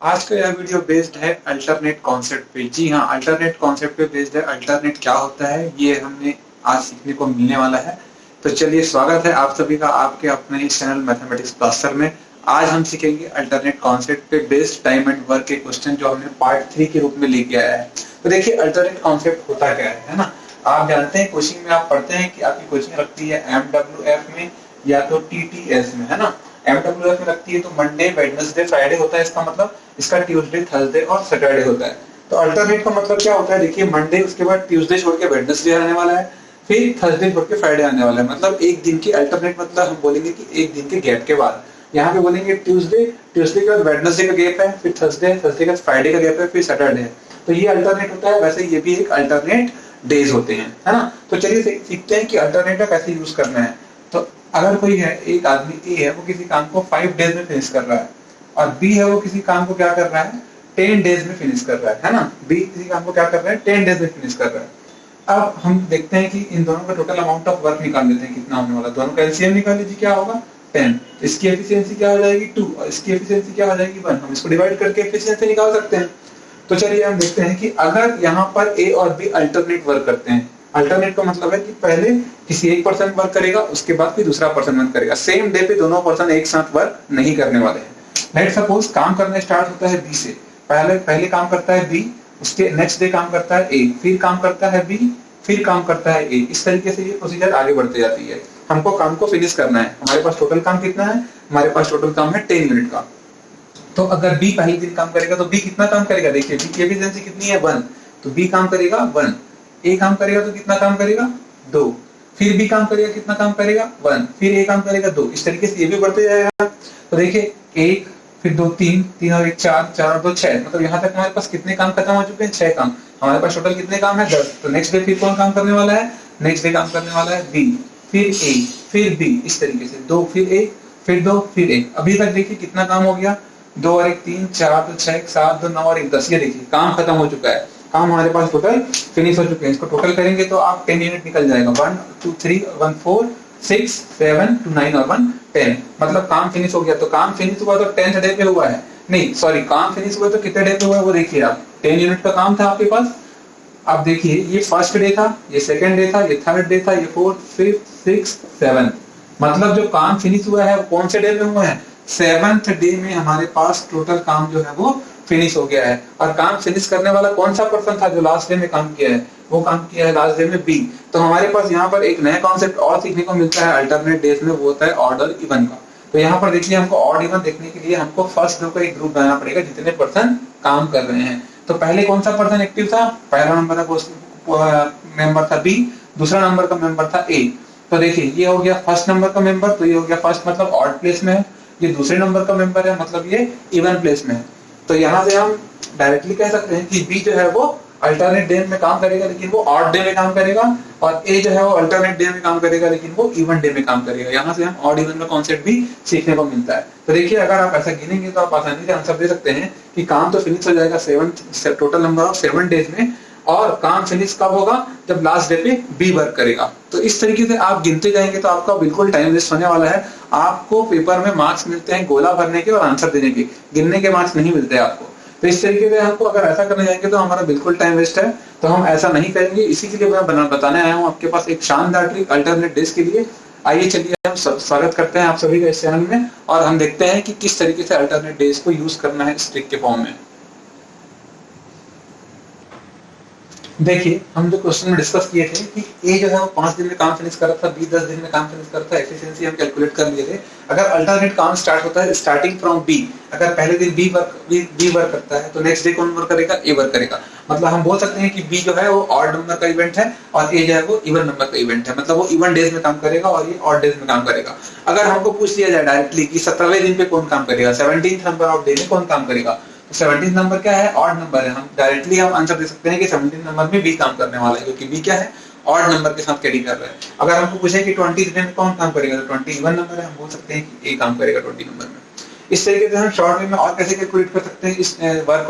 आज का यह वीडियो बेस्ड है अल्टरनेट कॉन्सेप्ट पे। जी हाँ, अल्टरनेट कॉन्सेप्ट पे बेस्ड है। अल्टरनेट क्या होता है ये हमने आज सीखने को मिलने वाला है। तो चलिए, स्वागत है आप सभी का आपके अपने इस चैनल मैथमेटिक्स ब्लास्टर में। आज हम सीखेंगे अल्टरनेट कॉन्सेप्ट पे बेस्ड टाइम एंड वर्क के क्वेश्चन जो हमने पार्ट 3 के रूप में लेके आया है। तो देखिए, अल्टरनेट कॉन्सेप्ट होता क्या है ना। आप जानते हैं, कोचिंग में आप पढ़ते हैं कि आपकी कोचिंग लगती है MWF में या तो TTS में, है ना। MWF में लगती है तो मंडे, वेडनेसडे, फ्राइडे होता है। इसका मतलब इसका ट्यूसडे, थर्सडे और सैटरडे होता है। तो अल्टरनेट का मतलब क्या होता है, देखिए, मंडे उसके बाद ट्यूसडे छोड़ के वेडनेसडे आने वाला है, फिर थर्सडे छोड़ के फ्राइडे आने वाला है। मतलब एक दिन की अल्टरनेट, मतलब हम बोलेंगे कि एक दिन के गैप के बाद। यहाँ पे बोलेंगे ट्यूसडे, ट्यूसडे के बाद वेडनेसडे का गैप है, फिर थर्सडे, थर्सडे के बाद फ्राइडे का गैप है, फिर सैटरडे है। तो ये अल्टरनेट होता है। वैसे ये भी एक अल्टरनेट डेज होते हैं, है ना। तो चलिए सीखते हैं कि अल्टरनेट का कैसे यूज करना है। तो अगर कोई है, एक आदमी ए है, वो किसी काम को 5 डेज में फिनिश कर रहा है, और बी है वो किसी काम को क्या कर रहा है, 10 डेज में फिनिश कर रहा है ना। बी किसी काम को क्या कर रहा है, 10 डेज में फिनिश कर रहा है। अब हम देखते हैं कि इन दोनों का टोटल अमाउंट ऑफ वर्क निकाल लेते हैं कितना होने वाला। दोनों का एलसीएम निकाल लीजिए, क्या होगा 10। इसकी एफिशिएंसी क्या हो जाएगी 2, और इसकी एफिशिएंसी क्या हो जाएगी 1। हम इसको डिवाइड करके एफिशिएंसी निकाल सकते हैं। तो चलिए हम देखते हैं कि अगर यहाँ पर ए और बी अल्टरनेट वर्क करते हैं। अल्टरनेट का मतलब है कि पहले किसी एक पर्सन वर्क करेगा, उसके बाद फिर दूसरा पर्सन वर्क करेगा। सेम डे पे दोनों पर्सन एक साथ वर्क नहीं करने वाले हैं। लेट सपोज काम करना स्टार्ट होता है बी से। पहले काम करता है बी, उसके नेक्स्ट डे काम करता है ए, फिर काम करता है बी, फिर काम करता है ए। इस तरीके से ये प्रोसीजर आगे बढ़ते जाती है। हमको काम को फिनिश करना है। हमारे पास टोटल काम कितना है, हमारे पास टोटल काम है 10 यूनिट का। तो अगर बी पहले दिन काम करेगा तो बी कितना काम करेगा, देखिए बी की एफिशिएंसी कितनी है 1, तो बी काम करेगा 1। ए काम करेगा तो कितना काम करेगा 2, फिर बी काम करेगा कितना काम करेगा 1, फिर ए काम करेगा 2। इस तरीके से ये भी बढ़ते जाएगा। तो देखिए 1, फिर 2, 3, 3 और 1 4, 4 और 2 6। मतलब यहाँ तक हमारे पास कितने काम खत्म हो चुके हैं, 6 काम। हमारे पास टोटल कितने काम है 10। तो नेक्स्ट डे फिर कौन काम करने वाला है, नेक्स्ट डे काम करने वाला है बी, फिर ए, फिर बी। इस तरीके से 2, फिर ए, फिर 2, फिर ए। अभी तक देखिए कितना काम हो गया, 2 और 1 3, 4 2 6 7 2 9 और 1 10। ये देखिए काम खत्म हो चुका है। काम हमारे पास टोटल फिनिश हो चुके हैं। इसको टोटल करेंगे तो आप 10 यूनिट निकल जाएगा। 1 2 3 1 4 6 7 2 9 और 1 10। मतलब काम फिनिश हो गया। तो काम फिनिश हुआ तो 10th डे पे हुआ है, नहीं सॉरी, काम फिनिश हुआ तो कितने डे पे हुआ है वो देखिए आप। 10 यूनिट का काम था आपके पास। आप देखिए ये फर्स्ट डे था, ये सेकंड डे था, ये थर्ड डे था, ये फोर्थ, फिफ्थ, सिक्स्थ, सेवंथ। मतलब जो काम फिनिश हुआ है वो कौन से डे में हुआ है, 7th डे में हमारे पास टोटल काम जो है वो फिनिश हो गया है। और काम फिनिश करने वाला कौन सा पर्सन था जो लास्ट डे में काम किया है, वो काम किया है लास्ट डे में बी। तो हमारे पास यहाँ पर एक नया कॉन्सेप्ट और सीखने को मिलता है अल्टरनेट डेज में, वो होता है ऑर्डर इवन का। तो यहाँ पर देखिए, हमको ऑड इवन देखने के लिए हमको फर्स्ट डे का एक ग्रुप बनाना पड़ेगा जितने पर्सन काम कर रहे हैं। तो पहले कौन सा पर्सन एक्टिव था, पहला नंबर का मेंबर था बी, दूसरा नंबर का मेंबर था ए। तो देखिए ये हो गया फर्स्ट नंबर का मेंबर, तो ये हो गया फर्स्ट मतलब ऑड प्लेस में है। ये दूसरे नंबर का मेंबर है, मतलब ये इवन प्लेस में है। तो यहाँ से हम डायरेक्टली कह सकते हैं कि बी जो है वो अल्टरनेट डे में काम करेगा लेकिन वो ऑड डे में काम करेगा, और ए जो है वो अल्टरनेट डे में काम करेगा लेकिन वो इवन डे में काम करेगा। यहाँ से हम ऑड इवन का कॉन्सेप्ट भी सीखने को मिलता है। तो देखिए, अगर आप ऐसा गिनेंगे तो आप आसानी से आंसर दे सकते हैं कि काम तो फिनिश हो जाएगा 7 टोटल नंबर ऑफ 7 डेज में, और काम फिनिश कब होगा, जब लास्ट डे पे बी वर्क करेगा। तो इस तरीके से आप गिनते जाएंगे तो आपका बिल्कुल टाइम वेस्ट होने वाला है। आपको पेपर में मार्क्स मिलते हैं गोला भरने के और आंसर देने के, गिनने के मार्क्स नहीं मिलते आपको। तो इस तरीके से हमको अगर ऐसा करने जाएंगे तो हमारा बिल्कुल टाइम वेस्ट है। तो हम ऐसा नहीं करेंगे। इसी के लिए मैं बताने आया हूँ आपके पास एक शानदार ट्रिक अल्टरनेट डेज के लिए। आइए चलिए हम स्वागत करते हैं आप सभी का इस चैनल में, और हम देखते हैं कि किस तरीके से अल्टरनेट डेज को यूज करना है इस ट्रिक के फॉर्म में। देखिए, हम जो क्वेश्चन में डिस्कस किए थे कि ए जो है वो 5 दिन में काम फिनिश कर रहा था, बी 10 दिन में काम फिनिश कर रहा था, एफिशिएंसी हम कैलकुलेट कर लिए थे। अगर अल्टरनेट काम स्टार्ट होता है स्टार्टिंग फ्रॉम बी, अगर पहले दिन बी वर्क करता है तो नेक्स्ट डे कौन वर्क करेगा, ए वर्क करेगा। मतलब हम बोल सकते हैं कि बी जो है वो ऑड नंबर का इवेंट है और ए जो है वो इवन नंबर का इवेंट है। मतलब वो इवन डेज में काम करेगा और ये ऑड डेज में काम करेगा। अगर हमको पूछ लिया जाए डायरेक्टली कि 17वें दिन पे कौन काम करेगा, 17th नंबर ऑफ डे में कौन काम करेगा, 17th नंबर क्या है, ऑड नंबर है। हम डायरेक्टली हम आंसर दे सकते हैं कि 17th नंबर में बी काम करने वाला है, क्योंकि बी क्या है, ऑड नंबर के साथ कैरी कर रहा है। अगर हमको पूछे कि 20th में कौन काम करेगा, तो 20 इवन नंबर है, हम बोल सकते हैं कि ए काम करेगा 20 नंबर में। इस तरीके से हम शॉर्ट वे में और कैसे कैलकुलेट कर सकते हैं इस वर्क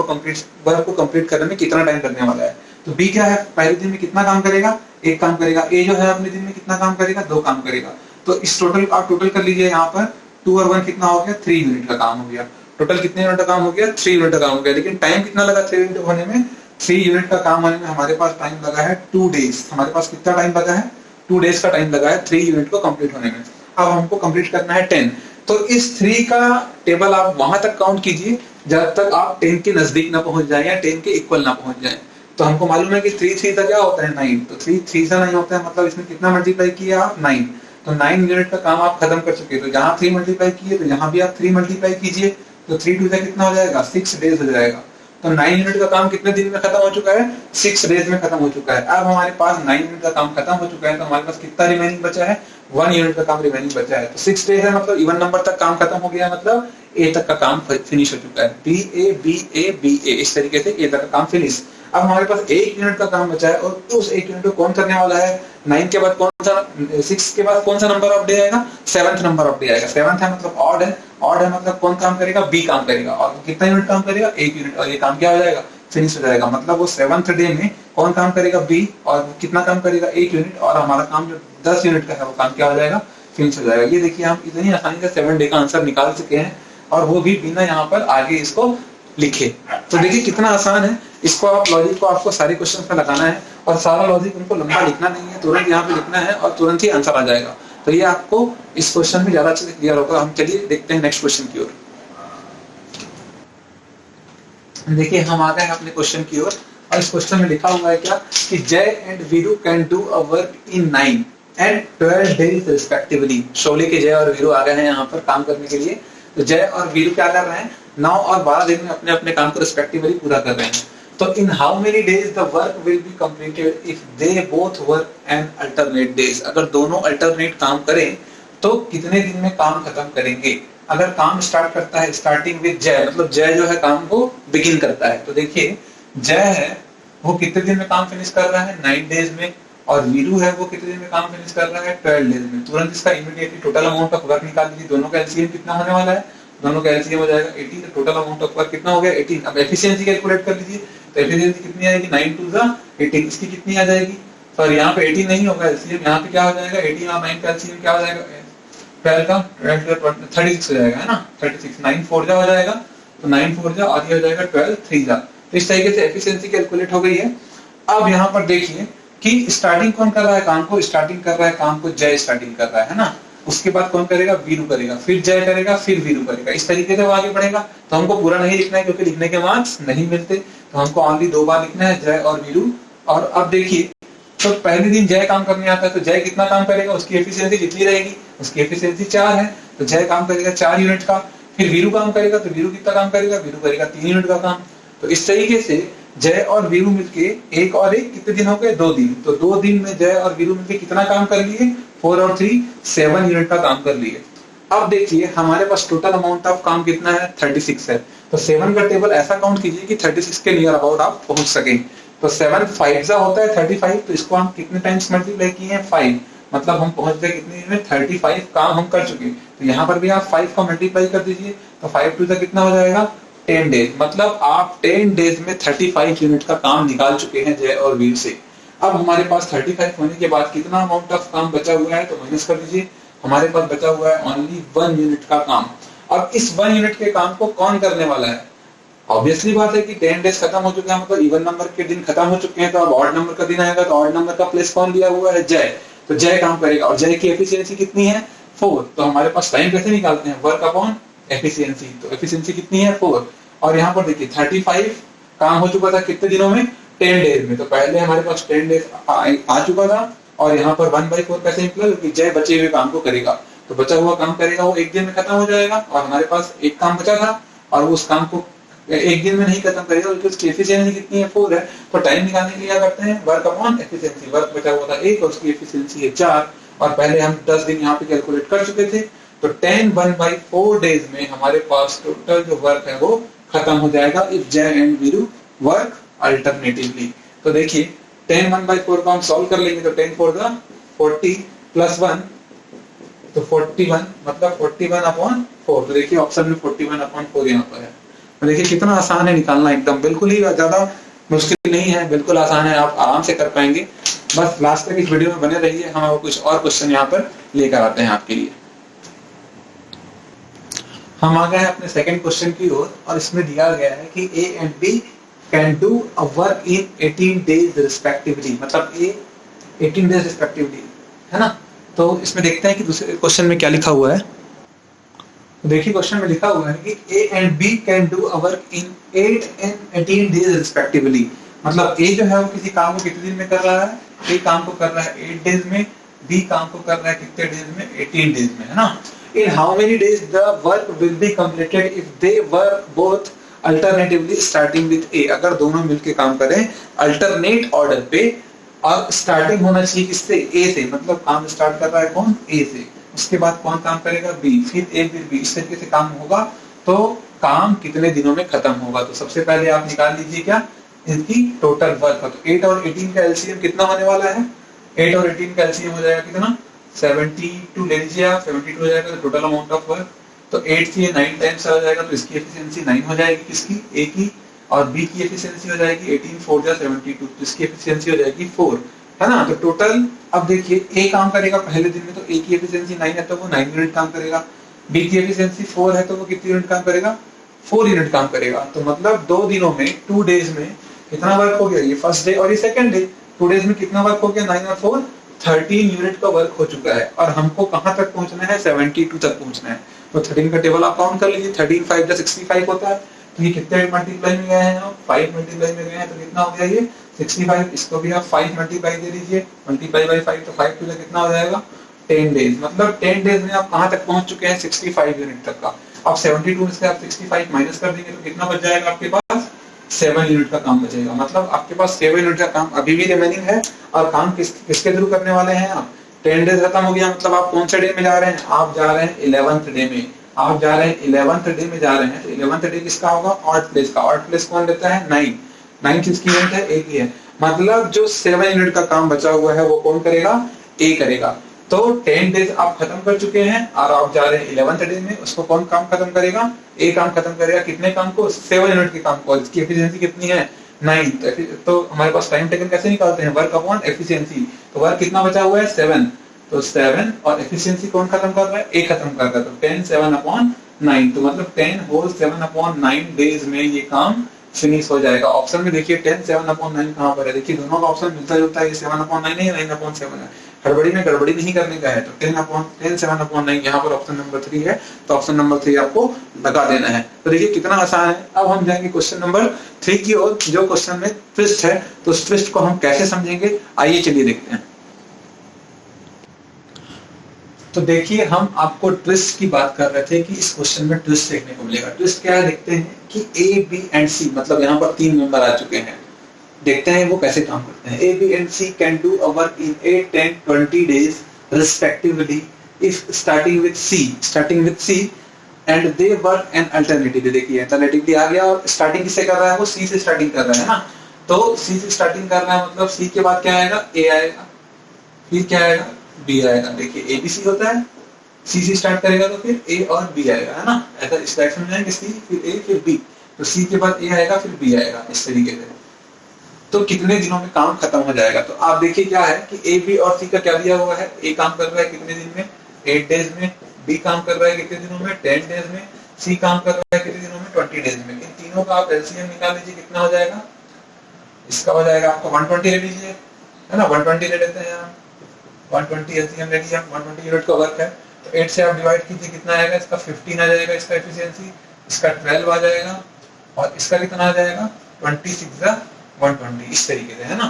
को कंप्लीट करने में कितना टाइम लगने वाला है। तो बी क्या है, पहले दिन में कितना काम करेगा, एक काम करेगा। ए जो है अपने दिन में कितना काम करेगा, 2 काम करेगा। तो इस टोटल आप टोटल कर लीजिए, यहाँ पर 2 और 1 कितना हो गया, 3 यूनिट का काम हो गया। टोटल कितने यूनिट का काम हो गया, 3 यूनिट का काम हो गया। लेकिन टाइम कितना लगा 3 यूनिट होने में, 3 यूनिट का काम होने में हमारे पास टाइम लगा है 2 डेज। हमारे पास कितना टाइम लगा है, 2 डेज का टाइम लगा है 3 यूनिट को कंप्लीट होने में। अब हमको कंप्लीट करना है 10। तो इस 3 का टेबल आप वहां तक काउंट कीजिए जब तक आप 10 के नजदीक ना पहुंच जाए या 10 के इक्वल ना पहुंच जाए। तो हमको मालूम है कि 3 3 का क्या होता है 9, तो 3 3 से 9 होता है, मतलब इसमें कितना मल्टीप्लाई किया आप 9। तो 9 यूनिट का काम आप खत्म कर चुके। तो यहाँ 3 मल्टीप्लाई किए तो यहाँ भी आप 3 मल्टीप्लाई कीजिए, तो 3 2 से कितना हो जाएगा, 6 डेज हो जाएगा। तो 9 यूनिट का काम कितने दिन में खत्म हो चुका है, 6 डेज में खत्म हो चुका है। अब हमारे पास 9 यूनिट का काम खत्म हो चुका है, तो हमारे पास कितना रिमेनिंग बचा है, 1 यूनिट का काम रिमेनिंग बचा है। तो 6 डेज है, मतलब इवन नंबर तक काम खत्म हो गया, मतलब ए तक का काम फिनिश हो चुका है। B A B A B A, इस तरीके से ए तक का काम फिनिश। अब हमारे पास 1 यूनिट का काम बचा है, और उस 1 यूनिट को कौन करने वाला है, 9 के बाद कौन सा, 6 के बाद कौन सा नंबर ऑफ डे आएगा, 7th नंबर ऑफ डे आएगा। 7th है मतलब ऑड है, ऑड है मतलब कौन काम करेगा, बी काम करेगा। और कितना यूनिट काम करेगा, 1 यूनिट, और ये काम क्या हो जाएगा, फिनिश हो जाएगा। मतलब वो 7th डे में कौन काम करेगा, बी, और कितना काम करेगा, 1 यूनिट, और हमारा काम जो 10 यूनिट का है वो काम क्या हो जाएगा, फिनिश हो जाएगा। ये देखिए हम इतनी आसानी से 7 डे का आंसर निकाल चुके हैं, और वो भी बिना यहाँ पर आगे इसको लिखे। तो देखिए कितना आसान है। इसको आप लॉजिक को आपको सारे क्वेश्चन पे लगाना है, और सारा लॉजिक उनको लंबा लिखना नहीं है, तुरंत यहाँ पे लिखना है और तुरंत ही आंसर आ जाएगा। तो ये आपको इस क्वेश्चन में ज्यादा अच्छे से क्लियर होगा। हम चलिए देखते हैं नेक्स्ट क्वेश्चन की ओर। देखिए हम आ गए हैं अपने क्वेश्चन की ओर, और इस क्वेश्चन में लिखा हुआ है क्या कि जय and Veeru can do a work in 9 and 12 days respectively. Sholay के जय और वीरू आ गए हैं यहाँ पर काम करने के लिए। तो जय और वीरू क्या कर रहे हैं, 9 और 12 दिन में अपने अपने काम को रिस्पेक्टिवली पूरा कर रहे हैं। तो in how many days the work will be completed if they both work and alternate days. अगर दोनों अल्टरनेट काम करें तो कितने दिन में काम खत्म करेंगे। अगर काम स्टार्ट करता है स्टार्टिंग विद जय, मतलब जय जो है काम को बिगिन करता है। तो देखिए जय है वो कितने दिन में काम फिनिश कर रहा है, 9 डेज में, और वीरू है वो कितने दिन में काम फिनिश कर रहा है, 12 डेज में। तुरंत इसका immediately total amount of work निकाल दीजिए। दोनों का एलसीएम कितना होने वाला है, दोनों का एलसीएम हो जाएगा 18। टोटल अमाउंट ऑफ वर्क कितना हो गया, 18। अब एफिशिएंसी कैलकुलेट कर लीजिए। तो एफिशिएंसी कितनी आएगी, 9 2 18। इसकी कितनी आ जाएगी, पर यहाँ पे 18 नहीं होगा एलसीएम, यहाँ पे क्या हो जाएगा 18 और 9 का एलसीएम क्या हो जाएगा, 12 का 36 हो जाएगा, है ना, 36। 9 4 जा हो जाएगा, तो 9 4 जा, और ये हो जाएगा 12 3 जा। तो इस तरीके से एफिशिएंसी कैलकुलेट हो गई है। अब यहाँ पर देखिए कि स्टार्टिंग कौन कर रहा है काम को, स्टार्टिंग कर रहा है काम को जय स्टार्टिंग कर रहा है ना। उसके बाद कौन करेगा, वीरू करेगा, फिर जय करेगा, फिर वीरू करेगा। इस तरीके से वो आगे बढ़ेगा। तो हमको पूरा नहीं लिखना है क्योंकि लिखने के मार्क्स नहीं मिलते, तो हमको ओनली 2 बार लिखना है, जय और वीरू। और अब देखिए तो पहले दिन जय काम करने आता है, तो जय कितना काम करेगा, उसकी एफिशिएंसी जितनी रहेगी, उसकी एफिशिएंसी 4 है, तो जय काम करेगा 4 यूनिट का। फिर वीरू काम करेगा, तो वीरू कितना काम करेगा, वीरू करेगा 3 यूनिट का काम। तो इस तरीके से जय और वीरू मिलके एक और एक कितने दिन हो गए, 2 दिन। तो 2 दिन में जय और वीरू मिलके कितना काम कर लिए, 4 और 3 7 यूनिट का काम कर लिए। अब देखिए हमारे पास टोटल अमाउंट ऑफ काम कितना है, 36 है। तो 7 का टेबल ऐसा काउंट कीजिए कि 36 के नियर अबाउट आप पहुंच सके। तो 7 5 होता है 35, तो इसको हम कितने टाइम्स मल्टीप्लाई किए हैं, 5। मतलब हम पहुंच गए कितने दिन में, 35 काम हम कर चुके। तो यहाँ पर भी आप 5 का मल्टीप्लाई कर दीजिए, तो 5 2 कितना हो जाएगा, 10 डेज। मतलब आप 10 डेज में 35 यूनिट का काम निकाल चुके हैं जय और वीर से। अब हमारे पास 35 होने के बाद कितना अमाउंट ऑफ काम बचा हुआ है, तो माइनस कर दीजिए। हमारे पास बचा हुआ है ओनली 1 यूनिट का काम। अब इस 1 यूनिट के काम को कौन करने वाला है, ऑब्वियसली बात है कि 10 डेज खत्म हो चुके हैं, मतलब इवन नंबर के दिन खत्म हो चुके हैं। तो अब ऑड नंबर का दिन आएगा, तो ऑड नंबर का प्लेस कौन लिया हुआ है, जय। तो जय काम करेगा, और जय की एफिशिएंसी कितनी है, 4। तो हमारे पास टाइम कैसे निकालते हैं, वर्क अपॉन एफिशिएंसी। तो एफिशिएंसी कितनी है, 4। और यहाँ पर देखिए 35 काम हो चुका था कितने दिनों में, 10 डेज में। तो पहले हमारे पास 10 डेज आ चुका था, और यहाँ पर 1/4 कैसे निकला, क्योंकि जय बचे हुए काम को करेगा। तो बचा हुआ काम करेगा वो 1 दिन में खत्म हो जाएगा, और हमारे पास एक काम बचा था, और उस काम को 1 दिन में नहीं खत्म करेगा क्योंकि उसकी एफिशिएंसी कितनी है, 4 है। तो टाइम निकालने के लिए क्या करते हैं, वर्क अपॉन एफिशिएंसी। वर्क बचा हुआ था 1 और उसकी एफिशिएंसी है 4, और पहले हम 10 दिन यहाँ पे कैलकुलेट कर चुके थे। तो 10 1/4 डेज में हमारे पास टोटल जो वर्क है वो खत्म हो जाएगा इफ जय एंड वीरू वर्क अल्टरनेटिवली। तो देखिए 10 1/4 को हम सॉल्व कर लेंगे, तो 10 4 40 प्लस 1, तो 41, मतलब 41/4। तो देखिए ऑप्शन में 41/4 यहाँ पर है। तो देखिए कितना आसान है निकालना, एकदम बिल्कुल ही ज्यादा मुश्किल नहीं है, बिल्कुल आसान है, आप आराम से कर पाएंगे। बस लास्ट तक इस वीडियो में बने रहिए, हम कुछ और क्वेश्चन यहाँ पर लेकर आते हैं आपके लिए। हम आ गए हैं अपने सेकंड क्वेश्चन की ओर और इसमें दिया गया है कि A and B can do a work in 18 days respectively, मतलब ए 18 डेज रिस्पेक्टिवली, है ना। तो इसमें देखते हैं कि दूसरे क्वेश्चन में क्या लिखा हुआ है। तो देखिए क्वेश्चन में लिखा हुआ है कि A and B can do a work in 8 and 18 days respectively, मतलब ए जो है वो किसी काम को कितने दिन में कर रहा है, ए काम को कर रहा है 8 डेज में, बी काम को कर रहा है कितने डेज में, 18 डेज में, है ना। In how many days the work will be completed if they work both alternatively starting with A? अगर दोनों मिलके काम करें अल्टरनेट ऑर्डर पे और स्टार्टिंग होना चाहिए किससे, A से, मतलब काम स्टार्ट कर रहा है कौन, A से, उसके बाद कौन काम करेगा, B, फिर A फिर B, इस तरीके से काम होगा तो काम कितने दिनों में खत्म होगा। तो सबसे पहले आप निकाल लीजिए क्या इसकी टोटल वर्क। तो 8 और 18 का एलसीएम कितना होने वाला है, 8 और 18 का एलसीएम हो जाएगा कितना, 72 ले लीजिए आप, 72 हो जाएगा तो टोटल अमाउंट ऑफ वर्क। तो 8 से 9 टाइम्स आ जाएगा तो इसकी एफिशिएंसी 9 हो जाएगी, किसकी, ए की, और बी की एफिशिएंसी हो जाएगी 18 4 जा 72, तो इसकी एफिशिएंसी हो जाएगी 4, है ना। तो टोटल अब देखिए ए काम करेगा पहले दिन में तो ए की एफिशिएंसी 9 है तो वो 9 यूनिट काम करेगा, बी की एफिशिएंसी 4 है तो वो कितनी यूनिट काम करेगा, 4 यूनिट काम करेगा। तो मतलब 2 दिनों में 2 डेज में कितना वर्क हो गया, ये फर्स्ट डे और ये सेकंड डे, 2 डेज में कितना वर्क हो गया, 9 और 4 13 यूनिट का वर्क हो चुका है और हमको कहां तक पहुंचना है, 72 तक पहुंचना है। तो 13 का टेबल आप काउंट कर लीजिए, 13 5 जा 65 होता है, तो ये कितने मल्टीप्लाई में गए हैं, हम 5 मल्टीप्लाई में गए हैं तो कितना हो गया ये 65, इसको भी आप 5 मल्टीप्लाई दे दीजिए, मल्टीप्लाई बाय 5 तो 5 टू कितना हो जाएगा 10 डेज, मतलब 10 डेज में आप कहां तक पहुंच चुके हैं, 65 यूनिट तक का। अब 72 में से आप 65 माइनस कर देंगे तो कितना बच जाएगा आपके पास, 7 यूनिट का काम बचेगा, मतलब आपके पास 7 यूनिट का काम अभी भी रिमेनिंग है। और काम किसके थ्रू करने वाले हैं आप, 10 डेज खत्म हो गया, मतलब आप कौन से डे में जा रहे हैं, आप जा रहे हैं 11th डे में, आप जा रहे हैं 11th डे में जा रहे हैं। तो 11th डे किसका होगा, ऑड प्लेस का, ऑड प्लेस कौन लेता है, 9 किसकी यूनिट है, ए की है, मतलब जो 7 यूनिट का काम बचा हुआ है वो कौन करेगा, ए करेगा। तो 10 डेज आप खत्म कर चुके हैं और आप जा रहे हैं 11th डे में, उसको कौन काम खत्म करेगा, ए काम खत्म करेगा, कितने काम को, 7 यूनिट के काम को, इसकी एफिशिएंसी कितनी है 9। तो हमारे पास टाइम टेकन कैसे निकालते हैं, वर्क अपॉन एफिशिएंसी, तो वर्क कितना बचा हुआ है 7, तो 7 और एफिशिएंसी कौन खत्म कर रहा है, ए खत्म कर रहा है, तो 10 7 अपॉन 9, तो मतलब 10 होल 7 अपॉन 9 डेज में ये काम फिनिश हो जाएगा। ऑप्शन में देखिए 10 7 अपॉन 9 कहां पर है, देखिए दोनों का ऑप्शन मिलता जुलता है, ये 7 अपॉन 9 है, 9 अपॉन 7 है, गड़बड़ी में गड़बड़ी नहीं करने का है। तो 10 7 अपॉन 9 यहाँ पर ऑप्शन नंबर 3 है, तो ऑप्शन नंबर 3 आपको लगा देना है। तो देखिए कितना आसान है। अब हम जाएंगे क्वेश्चन नंबर 3 की ओर, जो क्वेश्चन में ट्विस्ट है, तो उस ट्विस्ट को हम कैसे समझेंगे, आइए चलिए देखते हैं। तो देखिए हम आपको ट्विस्ट की बात कर रहे थे कि इस क्वेश्चन में ट्विस्ट देखने को मिलेगा। ट्विस्ट क्या है देखते हैं कि ए बी एंड सी, मतलब यहाँ पर 3 मेंबर आ चुके हैं, देखते हैं वो कैसे काम करते हैं। A B and C can do a work in 8 10 20 days respectively if starting with C and they work an alternatively. देखिए अल्टरनेटिवली आ गया और स्टार्टिंग किससे कर रहा है, वो सी से स्टार्टिंग कर रहा है ना, तो सी से स्टार्टिंग कर रहा है, मतलब सी के बाद क्या आएगा, ए आएगा, फिर क्या आएगा, बी आएगा। देखिए एबीसी होता है, सी से स्टार्ट करेगा तो फिर ए और बी आएगा, है ना, ऐसा इस डायरेक्शन में जाएंगे, सी फिर ए फिर बी, तो सी के बाद ए आएगा फिर बी आएगा, इस तरीके से। तो कितने दिनों में काम खत्म हो जाएगा। तो आप देखिए क्या है कि ए बी और सी का क्या दिया हुआ है, ए काम कर रहा है कितने दिन में, 8 डेज में, बी काम कर रहा है कितने दिनों में, 10 डेज में, सी काम कर रहा है कितने दिनों में, 20 डेज में। इन तीनों का आप एलसीएम निकाल लीजिए, कितना हो जाएगा, इसका हो जाएगा आपको 120 ले लीजिए, है ना, 120 ले लेते हैं आप, 120 एलसीएम ले लिया, 120 यूनिट का वर्क है, तो 8 से आप डिवाइड कीजिए, कितना आएगा, इसका 15 आ जाएगा, इसका एफिशिएंसी, इसका 12 आ जाएगा और इसका कितना आ जाएगा 26 120, इस तरीके से, है ना।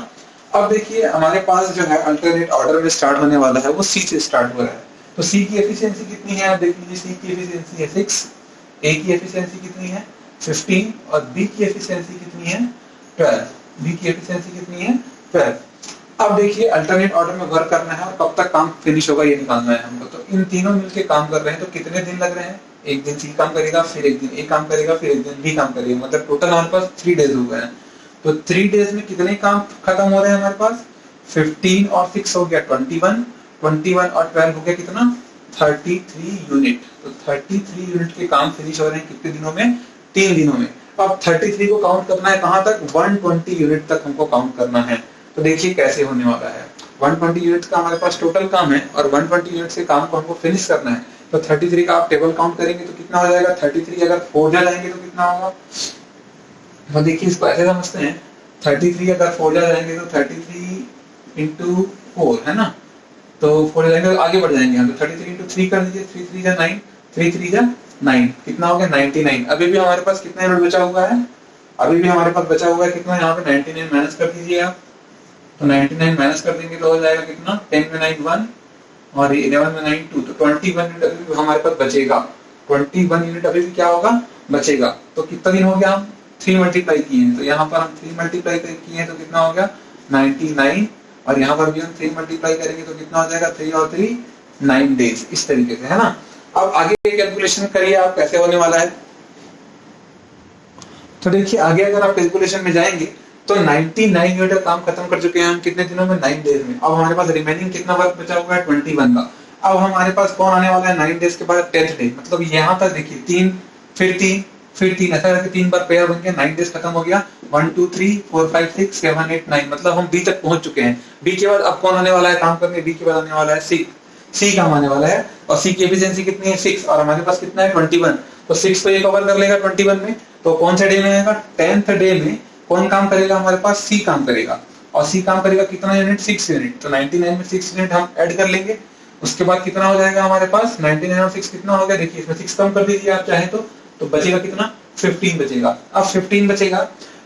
अब देखिए हमारे पास जो है अल्टरनेट ऑर्डर में स्टार्ट होने वाला है वो सी से स्टार्ट हो रहा है, तो सी की एफिशिएंसी कितनी है, आप देख लीजिए, सी की एफिशिएंसी है 6, ए की एफिशिएंसी कितनी है 15 और बी की एफिशिएंसी कितनी है 12, बी की एफिशिएंसी कितनी है 12। अब देखिए अल्टरनेट ऑर्डर में वर्क करना है और कब तक काम फिनिश होगा ये निकालना है हमको। तो इन तीनों मिलके काम कर रहे हैं, तो कितने दिन लग रहे हैं, एक दिन सी काम करेगा, फिर एक दिन ए काम करेगा, फिर एक दिन बी काम करेगा, मतलब टोटल हमारे पास 3 डेज हो गए हैं। तो 3 डेज में कितने काम खत्म हो रहे हैं हमारे पास, 15 और 6 हो गया 21, 21 और 12 हो गया कितना 33 यूनिट। तो 33 यूनिट के काम फिनिश हो रहे हैं कितने दिनों में, 3 दिनों में। अब 33 को काउंट करना है कहां तक, 120 यूनिट तक हमको काउंट करना है। तो देखिए कैसे होने वाला है, 120 यूनिट का हमारे पास टोटल काम है और 120 यूनिट के काम को हमको फिनिश करना है। तो 33 का आप टेबल काउंट करेंगे तो कितना हो जाएगा, 33 अगर 4 जा जाएंगे तो कितना होगा, तो देखिए इसको ऐसे समझते हैं, 33 अगर 4 जा जाएंगे तो 33 इंटू 4 है ना, तो 4 जाएंगे तो आगे बढ़ जाएंगे हम, तो 33 इंटू 3 कर दीजिए, 3 3 जा 9, 3 3 जा 9, कितना हो गया 99। अभी भी हमारे पास कितना यूनिट बचा हुआ है, अभी भी हमारे पास बचा हुआ है कितना, यहाँ पे 99 माइनस कर दीजिए आप, तो 99 माइनस कर देंगे तो हो जाएगा कितना, 10 में 9 1 और 11 में 9 2, तो 21 यूनिट अभी भी हमारे पास बचेगा, 21 यूनिट अभी भी क्या होगा, बचेगा। तो कितना दिन हो गया, हम 3 मल्टीप्लाई किए हैं, तो यहाँ पर हम 3 मल्टीप्लाई किए हैं तो कितना हो गया 99, और यहाँ पर भी हम 3 मल्टीप्लाई करेंगे तो कितना हो जाएगा 3 और 3 9 डेज, इस तरीके से है ना। अब आगे कैलकुलेशन करिए आप कैसे होने वाला है, तो देखिए आगे अगर आप कैलकुलेशन में जाएंगे तो 99 यूनिट का काम खत्म कर चुके हैं हम कितने दिनों में, 9 डेज में। अब हमारे पास रिमेनिंग कितना वर्क बचा हुआ है 21 का। अब हमारे पास कौन आने वाला है 9 डेज के बाद 10th डे, मतलब यहाँ तक देखिए 3 फिर 3 फिर 3 ऐसा करके 3 बार पेयर बन के 9 डेज खत्म हो गया, 1 2 3 4 5 6 7 8 9, मतलब हम बी तक पहुंच चुके हैं। बी के बाद अब कौन आने वाला है काम करने, बी के बाद आने वाला है सी काम आने वाला है, और सी की एफिशिएंसी कितनी है 6, और हमारे पास कितना है 21, तो 6 तो ये कवर कर लेगा 21 में। तो कौन सा डे में आएगा, 10th डे में कौन काम करेगा, हमारे पास सी काम करेगा, और सी काम करेगा कितना यूनिट 6 यूनिट, तो 99 में 6 यूनिट हम ऐड कर लेंगे। उसके बाद कितना हो जाएगा हमारे पास 99 और 6 कितना हो गया, देखिए इसमें 6 कम कर दीजिए आप चाहे तो बचेगा कितना 15 बचेगा। अब 15 बचेगा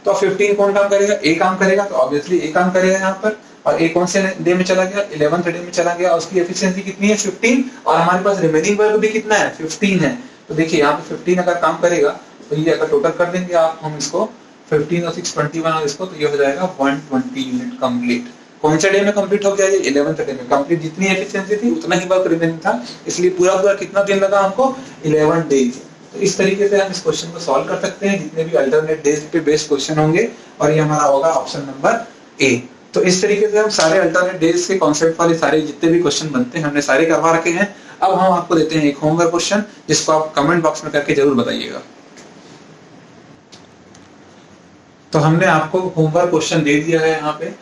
तो 15 कौन काम करेगा, ए काम करेगा, तो ऑब्वियसली ए काम करेगा यहाँ पर, और ए कौन से डे में चला गया 11th डे में चला गया, और उसकी एफिशिएंसी कितनी है 15, और हमारे पास रिमेनिंग वर्क भी कितना है 15 है। तो देखिए यहाँ पे 15 अगर काम करेगा तो ये अगर टोटल कर देंगे आप हम इसको 15 और 6 21 और इसको, तो ये हो जाएगा 120 यूनिट कंप्लीट। कौन से डे में कंप्लीट हो गया, ये 11th डे में कंप्लीट। जितनी एफिशिएंसी थी उतना ही वर्क रिमेनिंग था, इसलिए पूरा कितना दिन लगा हमको 11 डेज। तो इस तरीके से हम इस क्वेश्चन को सॉल्व कर सकते हैं, जितने भी अल्टरनेट डेज पे बेस्ड क्वेश्चन होंगे, और ये हमारा होगा ऑप्शन नंबर ए। तो इस तरीके से हम सारे अल्टरनेट डेज के कॉन्सेप्ट वाले सारे जितने भी क्वेश्चन बनते हैं हमने सारे करवा रखे हैं। अब हम आपको देते हैं एक होमवर्क क्वेश्चन, जिसको आप कमेंट बॉक्स में करके जरूर बताइएगा। तो हमने आपको होमवर्क क्वेश्चन दे दिया है, यहाँ पे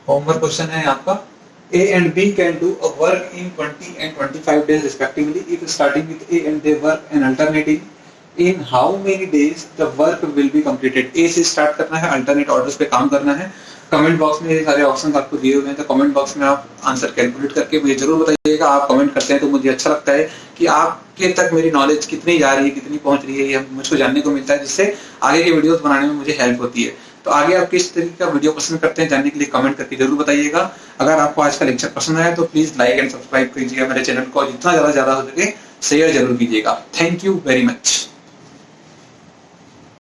होमवर्क क्वेश्चन है आपका, A and B can do a work in 20 and 25 days respectively if starting with A and they work and alternating in how many days the work will be completed। A से start करना है, alternate orders पे काम करना है। Comment box में ये सारे ऑप्शंस आपको दिए हुए हैं, तो कमेंट बॉक्स में आप आंसर कैलकुलेट करके मुझे जरूर बताइएगा। आप कमेंट करते हैं तो मुझे अच्छा लगता है कि आपके तक मेरी नॉलेज कितनी जा रही है, कितनी पहुंच रही है, ये मुझको जानने को मिलता है, जिससे आगे के वीडियोस बनाने में मुझे हेल्प होती है। तो आगे आप किस तरीके का वीडियो पसंद करते हैं जानने के लिए कमेंट करके जरूर बताइएगा। अगर आपको आज का लेक्चर पसंद आया तो प्लीज लाइक एंड सब्सक्राइब कीजिएगा मेरे चैनल को, जितना ज्यादा हो सके शेयर जरूर कीजिएगा। Thank you very much.